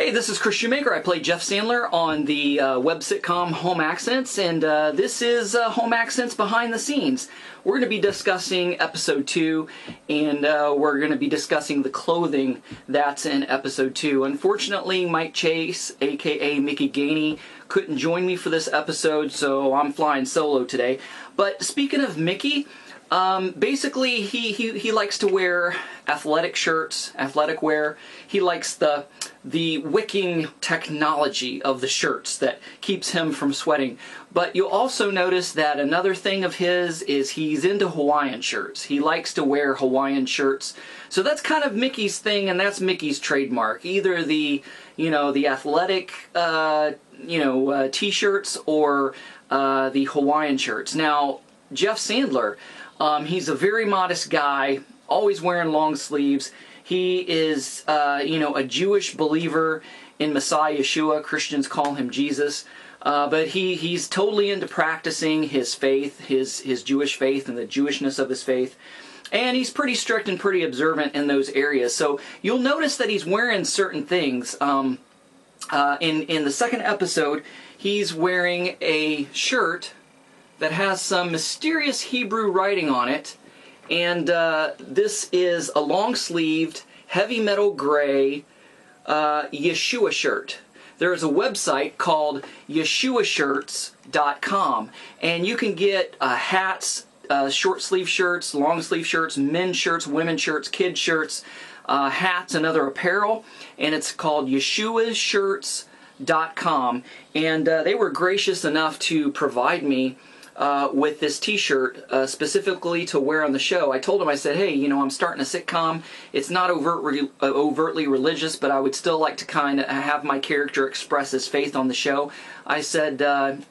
Hey, this is Chris Shoemaker. I play Jeff Sandler on the web sitcom Home Accents, and this is Home Accents Behind the Scenes. We're going to be discussing episode 2, and we're going to be discussing the clothing that's in episode 2. Unfortunately, Mike Chase, aka Mickey Gainey, couldn't join me for this episode, so I'm flying solo today. But speaking of Mickey, basically he likes to wear athletic shirts, athletic wear. He likes the wicking technology of the shirts that keeps him from sweating. But you'll also notice that another thing of his is he's into Hawaiian shirts. He likes to wear Hawaiian shirts. So that's kind of Mickey's thing, and that's Mickey's trademark. Either the athletic t-shirts or the Hawaiian shirts. Now, Jeff Sandler, he's a very modest guy, always wearing long sleeves. He is, a Jewish believer in Messiah Yeshua. Christians call him Jesus. But he's totally into practicing his faith, his Jewish faith and the Jewishness of his faith. And he's pretty strict and pretty observant in those areas. So you'll notice that he's wearing certain things. In the second episode, he's wearing a shirt that has some mysterious Hebrew writing on it, and this is a long-sleeved, heavy metal gray Yeshua shirt. There is a website called YeshuaShirts.com, and you can get hats, short-sleeve shirts, long-sleeve shirts, men's shirts, women's shirts, kids' shirts, hats, and other apparel, and it's called YeshuaShirts.com, and they were gracious enough to provide me with this t-shirt specifically to wear on the show. I told him, I said, hey, I'm starting a sitcom. It's not overtly religious, but I would still like to kind of have my character express his faith on the show. I said, could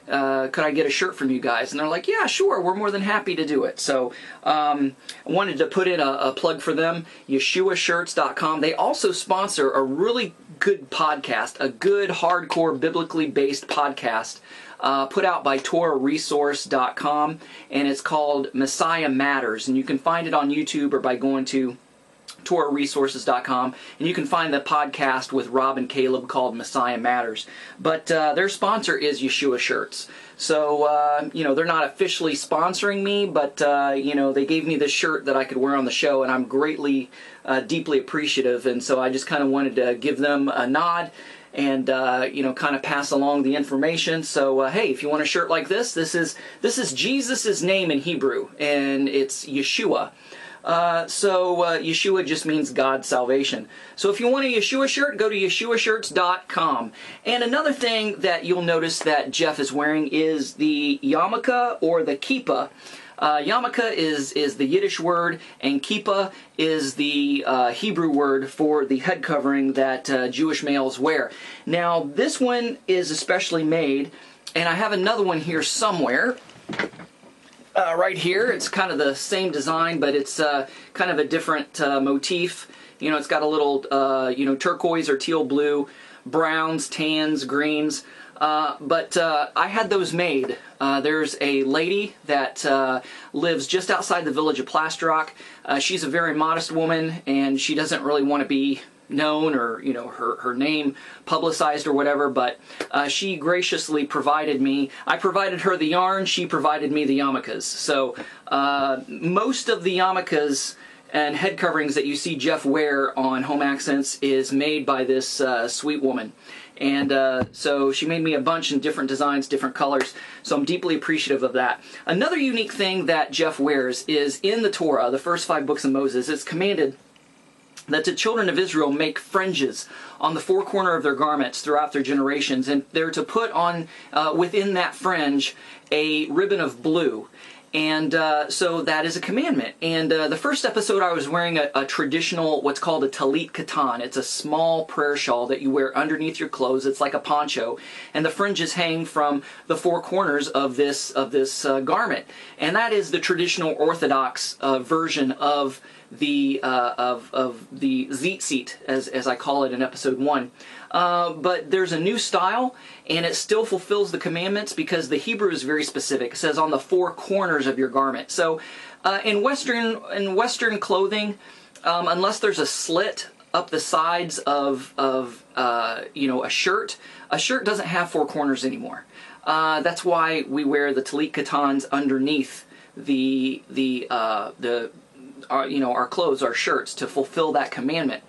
I get a shirt from you guys? And they're like, yeah, sure, we're more than happy to do it. So I wanted to put in a plug for them, YeshuaShirts.com. They also sponsor a really good podcast, a good, hardcore, biblically based podcast put out by TorahResource.com, and it's called Messiah Matters, and you can find it on YouTube or by going to TorahResources.com, and you can find the podcast with Rob and Caleb called Messiah Matters. But their sponsor is Yeshua Shirts. So, they're not officially sponsoring me, but, they gave me this shirt that I could wear on the show, and I'm greatly, deeply appreciative, and so I just kind of wanted to give them a nod and kind of pass along the information. So hey, if you want a shirt like this is Jesus' name in Hebrew, and it's Yeshua. Yeshua just means God's salvation. So if you want a Yeshua shirt, go to YeshuaShirts.com. And another thing that you'll notice that Jeff is wearing is the yarmulke or the kippah. Yarmulke is the Yiddish word, and kippah is the Hebrew word for the head covering that Jewish males wear. Now, this one is especially made, and I have another one here somewhere. Right here, it's kind of the same design, but it's kind of a different motif. It's got a little, turquoise or teal blue, browns, tans, greens. But I had those made. There's a lady that lives just outside the village of Plaster Rock. She's a very modest woman, and she doesn't really want to be known or her name publicized or whatever, but she graciously provided me. I provided her the yarn, she provided me the yarmulkes. So most of the yarmulkes and head coverings that you see Jeff wear on Home Accents is made by this sweet woman. And so she made me a bunch in different designs, different colors, so I'm deeply appreciative of that. Another unique thing that Jeff wears is in the Torah, the first 5 books of Moses, it's commanded that the children of Israel make fringes on the 4 corners of their garments throughout their generations, and they're to put on, within that fringe, a ribbon of blue. And so that is a commandment. And the first episode I was wearing a traditional, what's called a talit katan. It's a small prayer shawl that you wear underneath your clothes. It's like a poncho. And the fringes hang from the 4 corners of this garment. And that is the traditional Orthodox version of the tzitzit, as I call it in episode 1. But there's a new style, and it still fulfills the commandments because the Hebrew is very specific. It says on the 4 corners of your garment. So in Western clothing, unless there's a slit up the sides of you know, a shirt. A shirt doesn't have four corners anymore. That's why we wear the talit katans underneath the you know, our clothes, our shirts, to fulfill that commandment.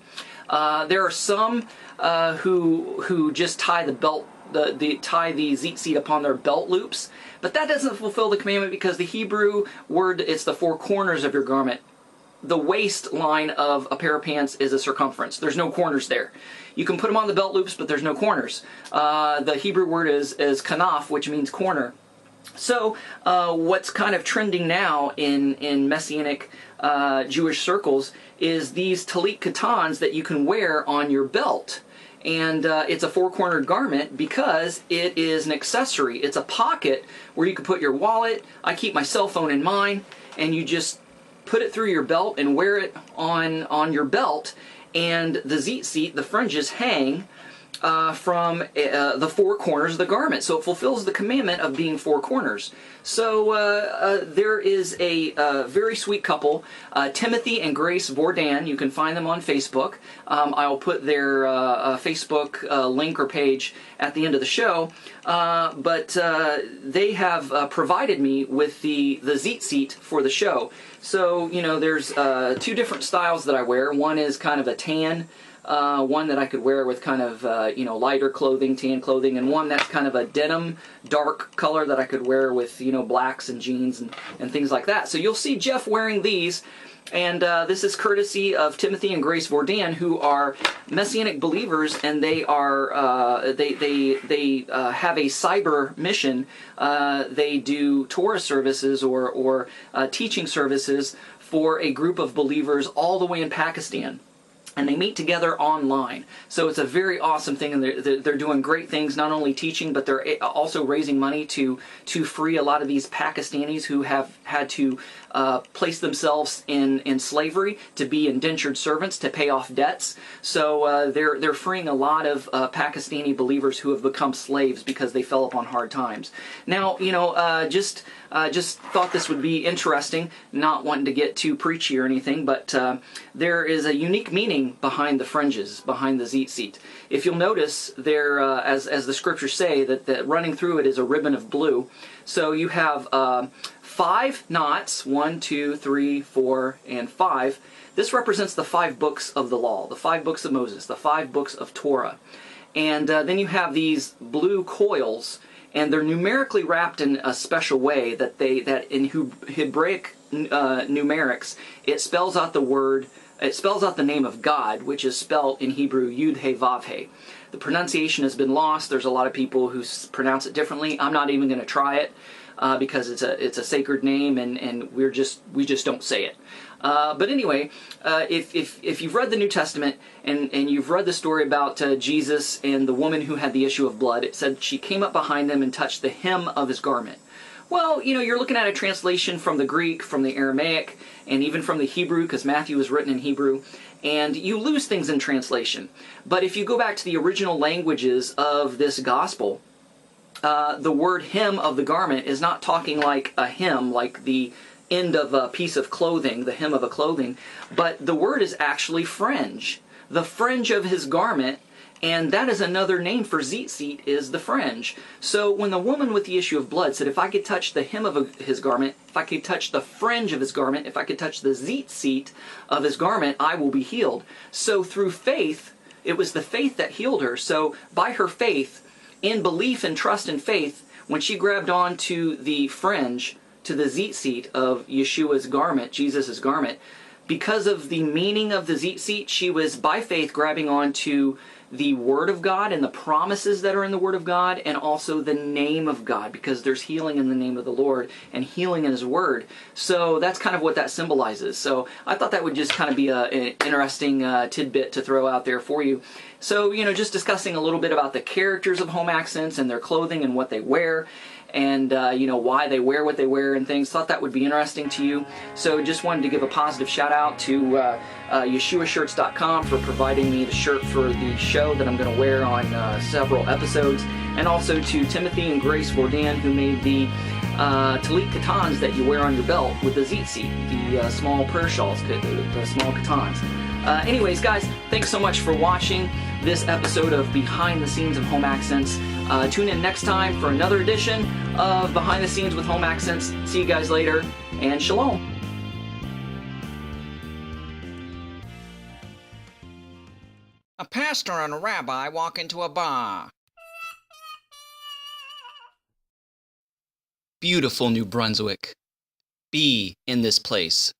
There are some who just tie the belt, tie the tzitzit upon their belt loops, but that doesn't fulfill the commandment, because the Hebrew word, it's the four corners of your garment. The waistline of a pair of pants is a circumference. There's no corners there. You can put them on the belt loops, but there's no corners. The Hebrew word is kanaf, which means corner. So what's kind of trending now in Messianic Jewish circles is these talit katans that you can wear on your belt. And it's a four-cornered garment because it is an accessory. It's a pocket where you can put your wallet. I keep my cell phone in mine, and you just put it through your belt and wear it on your belt, and the tzitzit, the fringes, hang from the four corners of the garment. So it fulfills the commandment of being four corners. So there is a very sweet couple, Timothy and Grace Vordan. You can find them on Facebook. I'll put their Facebook link or page at the end of the show. But they have provided me with the tzitzit for the show. So, you know, there's two different styles that I wear. One is kind of a tan, one that I could wear with kind of, you know, lighter clothing, tan clothing, and one that's kind of a denim, dark color that I could wear with, you know, blacks and jeans and things like that. So you'll see Jeff wearing these, and this is courtesy of Timothy and Grace Vordan, who are Messianic believers, and they are, they have a cyber mission. They do Torah services or teaching services for a group of believers all the way in Pakistan. And they meet together online. So it's a very awesome thing, and they're doing great things, not only teaching, but they're also raising money to free a lot of these Pakistanis who have had to place themselves in slavery, to be indentured servants, to pay off debts. So they're freeing a lot of Pakistani believers who have become slaves because they fell upon hard times. Now, you know, just thought this would be interesting, not wanting to get too preachy or anything, but there is a unique meaning behind the fringes, behind the tzitzit. If you'll notice, there, as the scriptures say, that running through it is a ribbon of blue. So you have 5 knots, 1, 2, 3, 4, and 5. This represents the 5 books of the law, the 5 books of Moses, the 5 books of Torah. And then you have these blue coils, and they're numerically wrapped in a special way that in Hebraic numerics, it spells out the name of God, which is spelled in Hebrew Yud He Vav He. The pronunciation has been lost. There's a lot of people who pronounce it differently. I'm not even going to try it because it's a sacred name, and we just don't say it. But anyway, if you've read the New Testament and you've read the story about Jesus and the woman who had the issue of blood, it said she came up behind him and touched the hem of his garment. Well, you know, you're looking at a translation from the Greek, from the Aramaic, and even from the Hebrew, because Matthew was written in Hebrew, and you lose things in translation. But if you go back to the original languages of this gospel, the word hem of the garment is not talking like a hem, like the end of a piece of clothing, the hem of a clothing, but the word is actually fringe. The fringe of his garment, and that is another name for tzitzit, is the fringe. So when the woman with the issue of blood said, if I could touch the hem of his garment, if I could touch the fringe of his garment, if I could touch the tzitzit of his garment, I will be healed. So through faith, it was the faith that healed her. So by her faith, in belief and trust and faith, when she grabbed onto the fringe, to the tzitzit of Yeshua's garment, Jesus' garment, because of the meaning of the tzitzit, she was by faith grabbing onto the Word of God and the promises that are in the Word of God, and also the name of God, because there's healing in the name of the Lord and healing in His Word. So that's kind of what that symbolizes. So I thought that would just kind of be an interesting tidbit to throw out there for you. So, you know, just discussing a little bit about the characters of home accents and their clothing and what they wear, and you know, why they wear what they wear and things. Thought that would be interesting to you. So just wanted to give a positive shout out to YeshuaShirts.com for providing me the shirt for the show that I'm going to wear on several episodes, and also to Timothy and Grace Vordan, who made the talit katans that you wear on your belt with the tzitzit, the small prayer shawls, the small katans. Anyways, guys, thanks so much for watching this episode of Behind the Scenes of Home Accents. Tune in next time for another edition of Behind the Scenes with Home Accents. See you guys later, and shalom. A pastor and a rabbi walk into a bar. Beautiful New Brunswick. Be in this place.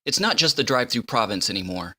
It's not just the drive-through province anymore.